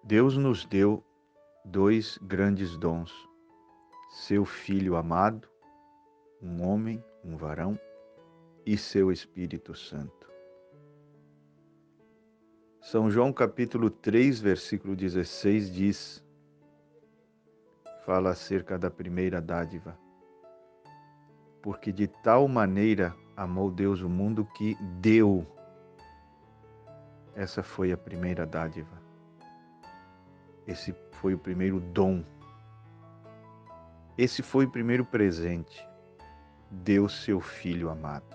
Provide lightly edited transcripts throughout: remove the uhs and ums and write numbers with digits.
Deus nos deu dois grandes dons: seu Filho amado, um homem, um varão, e seu Espírito Santo. São João capítulo 3, versículo 16 diz, fala acerca da primeira dádiva. Porque de tal maneira amou Deus o mundo que deu. Essa foi a primeira dádiva. Esse foi o primeiro dom. Esse foi o primeiro presente. Deu seu Filho amado.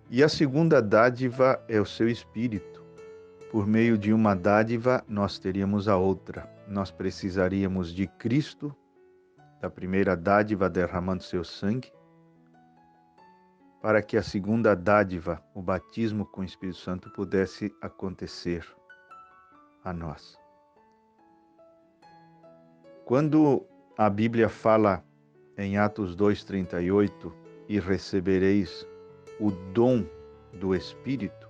E a segunda dádiva é o seu Espírito. Por meio de uma dádiva, nós teríamos a outra. Nós precisaríamos de Cristo, da primeira dádiva derramando seu sangue, para que a segunda dádiva, o batismo com o Espírito Santo, pudesse acontecer a nós. Quando a Bíblia fala em Atos 2:38, e recebereis o dom do Espírito,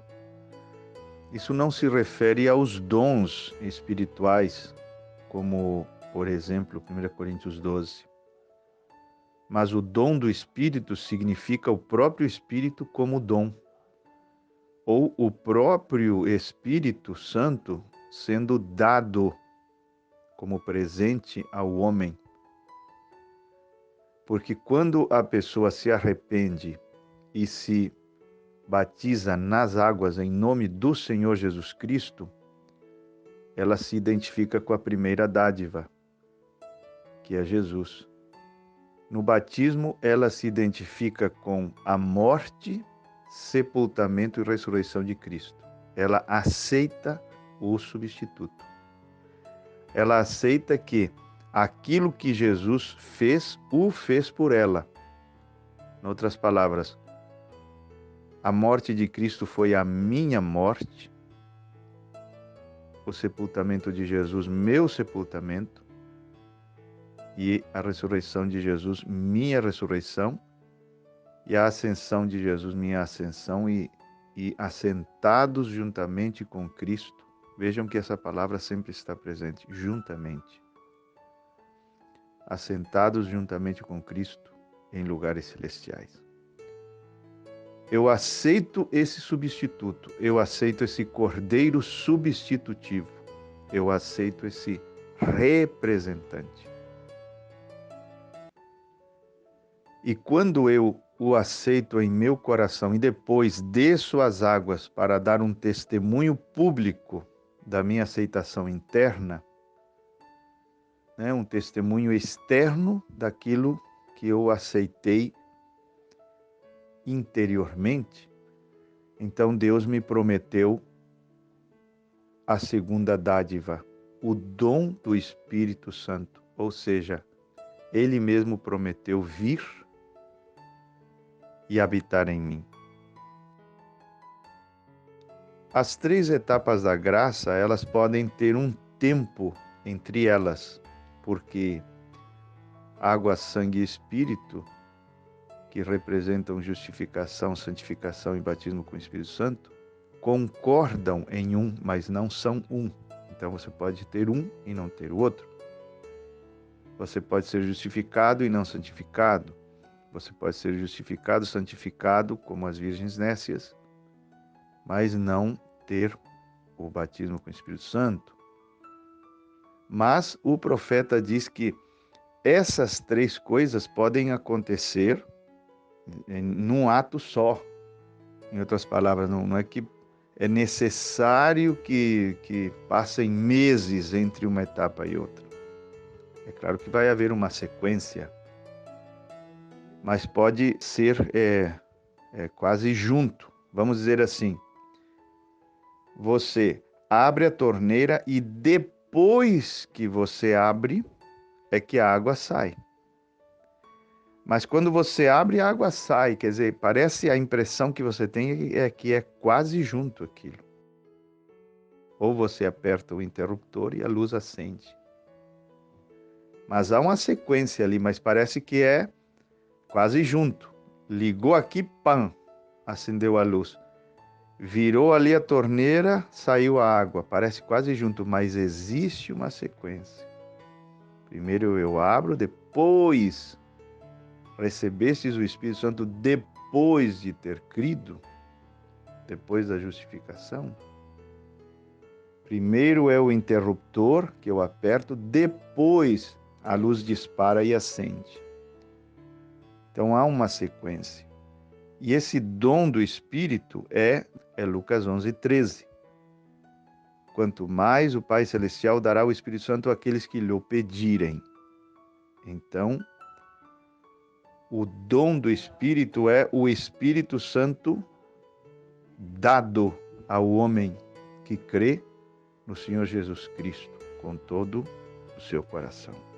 isso não se refere aos dons espirituais, como, por exemplo, 1 Coríntios 12. Mas o dom do Espírito significa o próprio Espírito como dom, ou o próprio Espírito Santo sendo dado como presente ao homem. Porque quando a pessoa se arrepende e se batiza nas águas em nome do Senhor Jesus Cristo, ela se identifica com a primeira dádiva, que é Jesus. No batismo, ela se identifica com a morte, sepultamento e ressurreição de Cristo. Ela aceita o substituto. Ela aceita que aquilo que Jesus fez, o fez por ela. Em outras palavras, a morte de Cristo foi a minha morte, o sepultamento de Jesus, meu sepultamento, e a ressurreição de Jesus, minha ressurreição, e a ascensão de Jesus, minha ascensão, e assentados juntamente com Cristo. Vejam que essa palavra sempre está presente, juntamente. Assentados juntamente com Cristo em lugares celestiais. Eu aceito esse substituto, eu aceito esse cordeiro substitutivo, eu aceito esse representante. E quando eu o aceito em meu coração e depois desço as águas para dar um testemunho público da minha aceitação interna, um testemunho externo daquilo que eu aceitei interiormente, então Deus me prometeu a segunda dádiva, o dom do Espírito Santo, ou seja, Ele mesmo prometeu vir e habitar em mim. As três etapas da graça, elas podem ter um tempo entre elas, porque água, sangue e Espírito, que representam justificação, santificação e batismo com o Espírito Santo, concordam em um, mas não são um. Então você pode ter um e não ter o outro. Você pode ser justificado e não santificado. Você pode ser justificado, santificado, como as virgens nécias, mas não ter o batismo com o Espírito Santo. Mas o profeta diz que essas três coisas podem acontecer num ato só. Em outras palavras, não é que é necessário que passem meses entre uma etapa e outra. É claro que vai haver uma sequência, mas pode ser quase junto. Vamos dizer assim, você abre a torneira e depois que você abre, é que a água sai. Mas quando você abre, a água sai. Quer dizer, parece a impressão que você tem é que é quase junto aquilo. Ou você aperta o interruptor e a luz acende. Mas há uma sequência ali, mas parece que é quase junto. Ligou aqui, pam, acendeu a luz. Virou ali a torneira, saiu a água. Parece quase junto, mas existe uma sequência. Primeiro eu abro, depois recebestes o Espírito Santo depois de ter crido, depois da justificação. Primeiro é o interruptor, que eu aperto, depois a luz dispara e acende. Então há uma sequência. E esse dom do Espírito é Lucas 11:13. Quanto mais o Pai Celestial dará o Espírito Santo àqueles que lhe pedirem. Então, o dom do Espírito é o Espírito Santo dado ao homem que crê no Senhor Jesus Cristo com todo o seu coração.